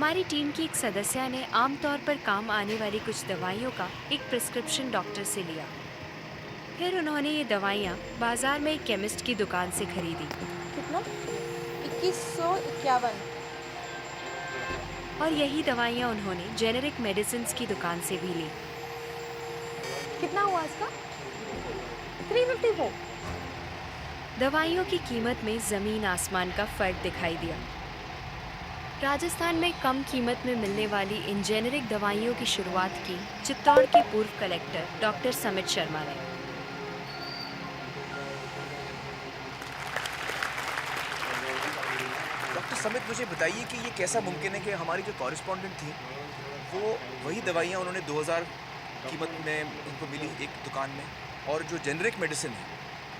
हमारी टीम की एक सदस्य ने आमतौर पर काम आने वाली कुछ दवाइयों का एक प्रिस्क्रिप्शन डॉक्टर से लिया। फिर उन्होंने ये दवाइयाँ बाजार में एक केमिस्ट की दुकान से खरीदी कितना? 2151। और यही दवाइयाँ उन्होंने जेनेरिक मेडिसिन्स की दुकान से भी ली। कितना हुआ इसका? 354। दवाइयों की कीमत में जमीन आसमान का फर्क दिखाई दिया। राजस्थान में कम कीमत में मिलने वाली इन जेनेरिक दवाइयों की शुरुआत की चित्तौड़ के पूर्व कलेक्टर डॉक्टर समित शर्मा ने। डॉक्टर समित, मुझे बताइए कि ये कैसा मुमकिन है कि हमारी जो कॉरेस्पॉन्डेंट थी वो वही दवाइयाँ उन्होंने 2000 कीमत में उनको मिली एक दुकान में, और जो जेनरिक मेडिसिन है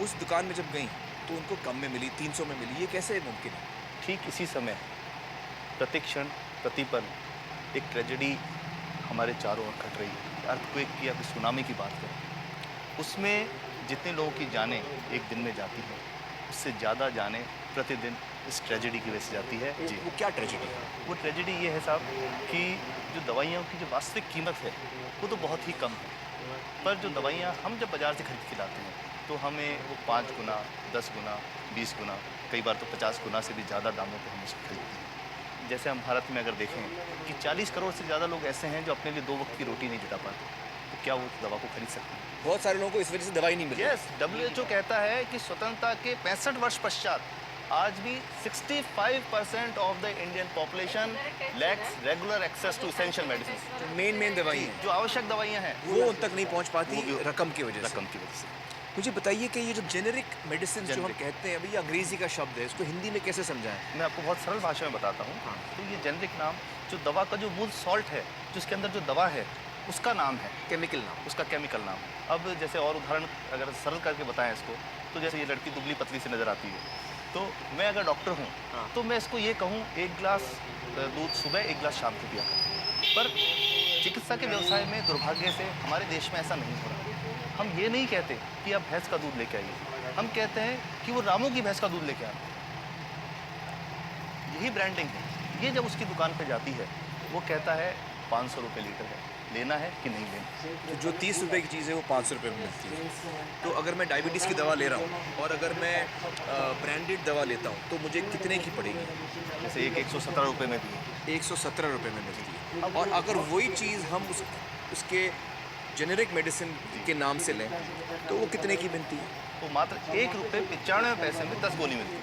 उस दुकान में जब गई तो उनको कम में मिली, 300 में मिली। ये कैसे मुमकिन है? ठीक इसी समय प्रति क्षण प्रति पल एक ट्रेजेडी हमारे चारों ओर घट रही है। अर्थक्वेक की या फिर सुनामी की बात करें, उसमें जितने लोगों की जानें एक दिन में जाती हैं, उससे ज़्यादा जानें प्रतिदिन इस ट्रेजेडी की वजह से जाती है। जी, वो क्या ट्रेजेडी है? वो ट्रेजेडी ये है साहब कि जो दवाइयों की जो वास्तविक कीमत है वो तो बहुत ही कम है, पर जो दवाइयाँ हम जब बाज़ार से खरीद के लाते हैं तो हमें वो 5 गुना, 10 गुना, 20 गुना, कई बार तो 50 गुना से भी ज़्यादा दामों पर हम उसको खरीदते हैं। जैसे हम भारत में अगर देखें कि 40 करोड़ से ज़्यादा लोग ऐसे हैं जो अपने लिए 2 वक्त की रोटी नहीं जुटा पाते, तो क्या वो दवा को खरीद सकते हैं? बहुत सारे लोगों को इस वजह से दवाई नहीं मिली। यस, WHO कहता है कि स्वतंत्रता के 65 वर्ष पश्चात आज भी 65% of the Indian population lacks regular access to essential medicine. जो मेन दवाई हैं जो आवश्यक दवाइयाँ हैं वो उन तक नहीं पहुंच पाती, वो भी रकम की वजह से। रकम की वजह से। मुझे बताइए कि ये जो जेनेरिक मेडिसिन जो हम Generic। कहते हैं, अभी ये अंग्रेजी का शब्द है, इसको हिंदी में कैसे समझाएं? मैं आपको बहुत सरल भाषा में बताता हूँ। हाँ। तो ये जेनरिक नाम जो दवा का जो मूल सॉल्ट है, जिसके अंदर जो दवा है उसका नाम है, केमिकल नाम। उसका केमिकल नाम। अब जैसे और उदाहरण अगर सरल करके बताएं इसको, तो जैसे ये लड़की दुबली पतली सी नज़र आती है, तो मैं अगर डॉक्टर हूँ हाँ। तो मैं इसको ये कहूँ 1 गिलास दूध सुबह 1 गिलास शाम को पिया करूँ। पर चिकित्सा के व्यवसाय में दुर्भाग्य से हमारे देश में ऐसा नहीं हो रहा। हम ये नहीं कहते कि आप भैंस का दूध लेके आइए, हम कहते हैं कि वो रामू की भैंस का दूध लेके आए। यही ब्रांडिंग है। ये जब उसकी दुकान पे जाती है वो कहता है 500 रुपये लीटर है, लेना है कि नहीं लेना। तो जो 30 रुपए की चीज़ है वो 500 रुपये में मिलती है। तो अगर मैं डायबिटीज़ की दवा ले रहा हूँ और अगर मैं ब्रांडेड दवा लेता हूँ तो मुझे कितने की पड़ेगी? जैसे एक 117 रुपये में भी है। 117 रुपये में मिलती है। और अगर वही चीज़ हम उसके जेनेरिक मेडिसिन के नाम से लें तो वो कितने की बनती है? तो मात्र 1 रुपये 95 पैसे में 10 गोली मिलती है।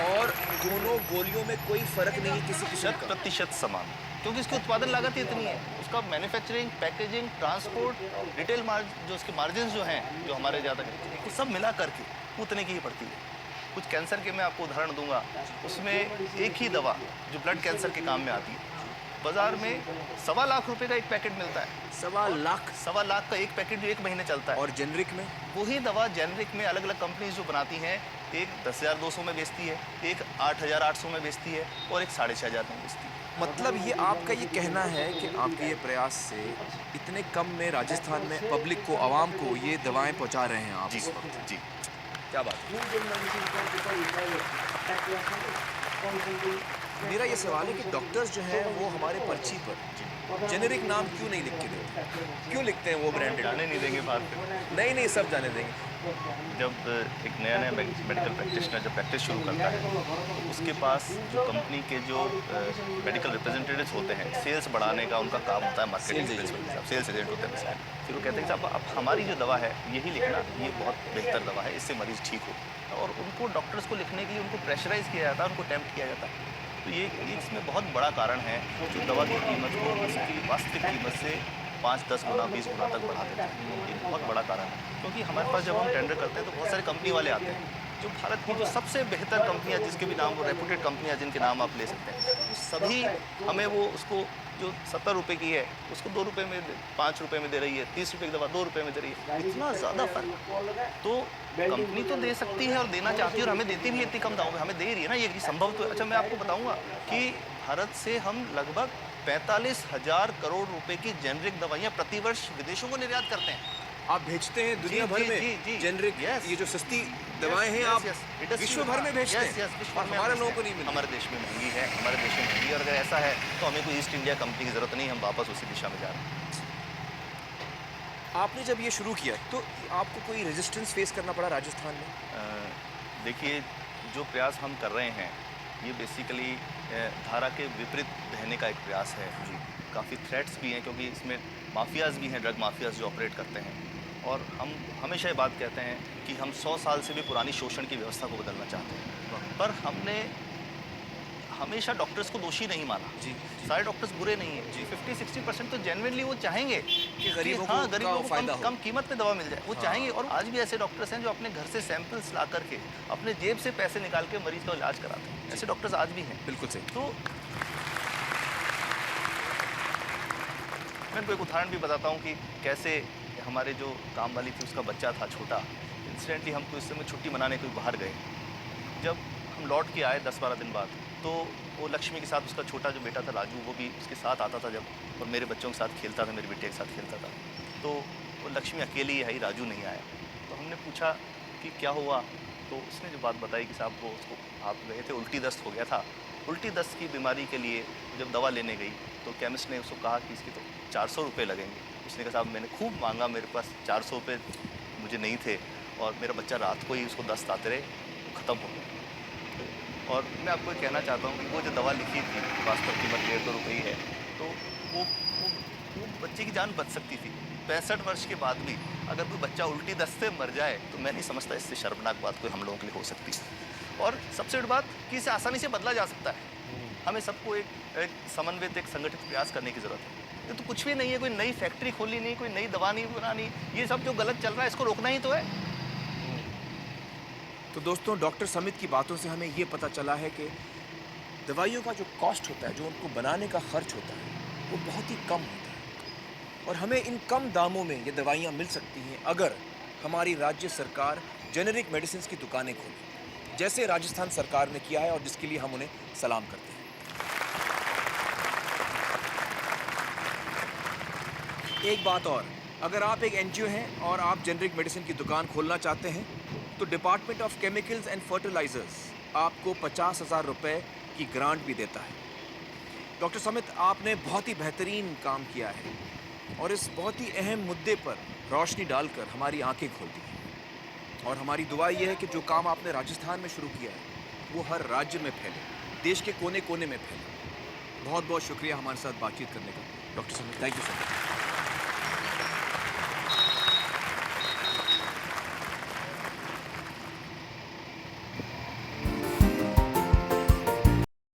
और दोनों गोलियों में कोई फ़र्क नहीं है किसी किस्म का? 100% समान, क्योंकि इसकी उत्पादन लागत ही इतनी है। उसका मैन्युफैक्चरिंग, पैकेजिंग, ट्रांसपोर्ट, रिटेल जो उसके मार्जिन जो हैं, जो हमारे ज़्यादा वो सब मिला करके उतने की ही पड़ती है। कुछ कैंसर के मैं आपको उदाहरण दूंगा, उसमें एक ही दवा जो ब्लड कैंसर के काम में आती है, बाजार में 1.25 लाख रुपए का एक पैकेट मिलता है। 1.25 लाख का एक पैकेट जो 1 महीने चलता है। और जेनरिक में? वही दवा जेनरिक में अलग अलग कंपनीज जो बनाती हैं, एक 10,200 में बेचती है, एक 8,800 में बेचती है और एक 6,500 में बेचती है। मतलब ये आपका ये कहना है कि आपके ये प्रयास से इतने कम में राजस्थान में पब्लिक को, आवाम को ये दवाएं पहुंचा रहे हैं आप जी इस वक्त? जी। क्या बात है। मेरा ये सवाल है कि डॉक्टर्स जो हैं वो हमारे पर्ची पर जेनेरिक नाम क्यों नहीं लिख के देते? क्यों लिखते हैं वो ब्रांडेड? जाने नहीं देंगे बात पे। नहीं नहीं, सब जाने देंगे। जब एक नया मेडिकल प्रैक्टिशनर जब प्रैक्टिस शुरू करता है तो उसके पास जो कंपनी के जो मेडिकल रिप्रेजेंटेटिव्स होते हैं, सेल्स बढ़ाने का उनका काम होता है, मार्केटिंग प्रिंसिपल के साथ सेल्स एजेंट होते हैं साहब। फिर वो कहते हैं कि साहब अब हमारी जो दवा है यही लिखना, ये बहुत बेहतर दवा है, इससे मरीज़ ठीक हो। और उनको डॉक्टर्स को लिखने के लिए उनको प्रेशराइज़ किया जाता है, उनको टेम्प्ट किया जाता है। तो ये इसमें बहुत बड़ा कारण है जो दवा की कीमत को उसकी वास्तविक कीमत से 5-10 गुना 20 गुना तक बढ़ा देते हैं। ये बहुत बड़ा कारण है, क्योंकि हमारे पास जब हम टेंडर करते हैं तो बहुत सारे कंपनी वाले आते हैं, जो भारत की जो सबसे बेहतर कंपनियां, जिसके भी नाम वो रेपुटेड कंपनियां जिनके नाम आप ले सकते हैं, वो सभी हमें वो उसको जो 70 रुपये की है उसको 2 रुपये में 5 रुपये में दे रही है, 30 रुपये की दवा 2 रुपये में दे रही है। इतना ज़्यादा फर्क तो कंपनी तो दे सकती है और देना चाहती है और हमें देती भी है इतनी कम दामों में, हमें दे रही है ना, ये संभव तो। अच्छा, मैं आपको बताऊंगा कि भारत से हम लगभग 45,000 करोड़ रुपए की जेनरिक दवाइयाँ प्रतिवर्ष विदेशों को निर्यात करते हैं। आप भेजते हैं दुनिया भर में जेनरिक ये जो सस्ती दवाएं हैं आप विश्व भर में भेजते हैं और हमारे लोगों को नहीं मिलती। हमारे देश में महंगी है, हमारे देश में महंगी है, और अगर ऐसा है तो हमें कोई ईस्ट इंडिया कंपनी की ज़रूरत नहीं, हम वापस उसी दिशा में जा रहे हैं। आपने जब ये शुरू किया तो आपको कोई रेजिस्टेंस फेस करना पड़ा राजस्थान में? देखिए, जो प्रयास हम कर रहे हैं ये बेसिकली धारा के विपरीत रहने का एक प्रयास है जी। काफ़ी थ्रेट्स भी हैं, क्योंकि इसमें माफियाज़ भी हैं, ड्रग माफियाज़ जो ऑपरेट करते हैं। और हम हमेशा ये बात कहते हैं कि हम 100 साल से भी पुरानी शोषण की व्यवस्था को बदलना चाहते हैं, पर हमने हमेशा डॉक्टर्स को दोषी नहीं माना जी। सारे डॉक्टर्स बुरे नहीं हैं जी। 50-60% तो जेन्युइनली वो चाहेंगे कि गरीबों को कम कीमत में दवा मिल जाए, वो चाहेंगे। और आज भी ऐसे डॉक्टर्स हैं जो अपने घर से सैंपल्स ला करके अपने जेब से पैसे निकाल के मरीज का इलाज कराते हैं। ऐसे डॉक्टर्स आज भी हैं। बिल्कुल सही। तो मैं आपको एक उदाहरण भी बताता हूँ कि कैसे हमारे जो काम वाली थी उसका बच्चा था छोटा, इंसिडेंटली हम इस समय छुट्टी मनाने कोई बाहर गए। जब हम लौट के आए 10-12 दिन बाद, तो वो लक्ष्मी के साथ उसका छोटा जो बेटा था राजू, वो भी उसके साथ आता था जब, और मेरे बच्चों के साथ खेलता था, मेरे बेटे के साथ खेलता था। तो वो लक्ष्मी अकेली आई, राजू नहीं आया। तो हमने पूछा कि क्या हुआ, तो उसने जो बात बताई कि साहब वो उसको आप गए थे, उल्टी दस्त हो गया था। उल्टी दस्त की बीमारी के लिए जब दवा लेने गई तो केमिस्ट ने उसको कहा कि इसके तो 400 रुपये लगेंगे। उसने कहा साहब मैंने खूब मांगा, मेरे पास 400 रुपये मुझे नहीं थे, और मेरा बच्चा रात को ही उसको दस्त आते रहे, वो ख़त्म हो गया। और मैं आपको कहना चाहता हूँ कि वो जो दवा लिखी थी, वास्तव कीमत 150 रुपये ही है, तो वो बच्चे की जान बच सकती थी। 65 वर्ष के बाद भी अगर कोई बच्चा उल्टी दस्त से मर जाए तो मैं नहीं समझता इससे शर्मनाक बात कोई हम लोगों के लिए हो सकती है। और सबसे बड़ी बात कि इसे आसानी से बदला जा सकता है। हमें सबको एक समन्वित, एक संगठित प्रयास करने की ज़रूरत है। ये तो कुछ भी नहीं है, कोई नई फैक्ट्री खोलनी नहीं, कोई नई दवा नहीं बनानी, ये सब जो गलत चल रहा है इसको रोकना ही तो है। तो दोस्तों, डॉक्टर समित की बातों से हमें ये पता चला है कि दवाइयों का जो कॉस्ट होता है, जो उनको बनाने का खर्च होता है, वो बहुत ही कम होता है, और हमें इन कम दामों में ये दवाइयाँ मिल सकती हैं अगर हमारी राज्य सरकार जेनेरिक मेडिसिन की दुकानें खोले, जैसे राजस्थान सरकार ने किया है, और जिसके लिए हम उन्हें सलाम करते हैं। एक बात और, अगर आप एक NGO हैं और आप जेनेरिक मेडिसिन की दुकान खोलना चाहते हैं तो department of chemicals and fertilizers आपको 50,000 रुपये की ग्रांट भी देता है। डॉक्टर समित, आपने बहुत ही बेहतरीन काम किया है और इस बहुत ही अहम मुद्दे पर रोशनी डालकर हमारी आंखें खोल दी। और हमारी दुआ ये है कि जो काम आपने राजस्थान में शुरू किया है वो हर राज्य में फैले, देश के कोने कोने में फैले। बहुत बहुत शुक्रिया हमारे साथ बातचीत करने का doctor Samit. Thank you so much.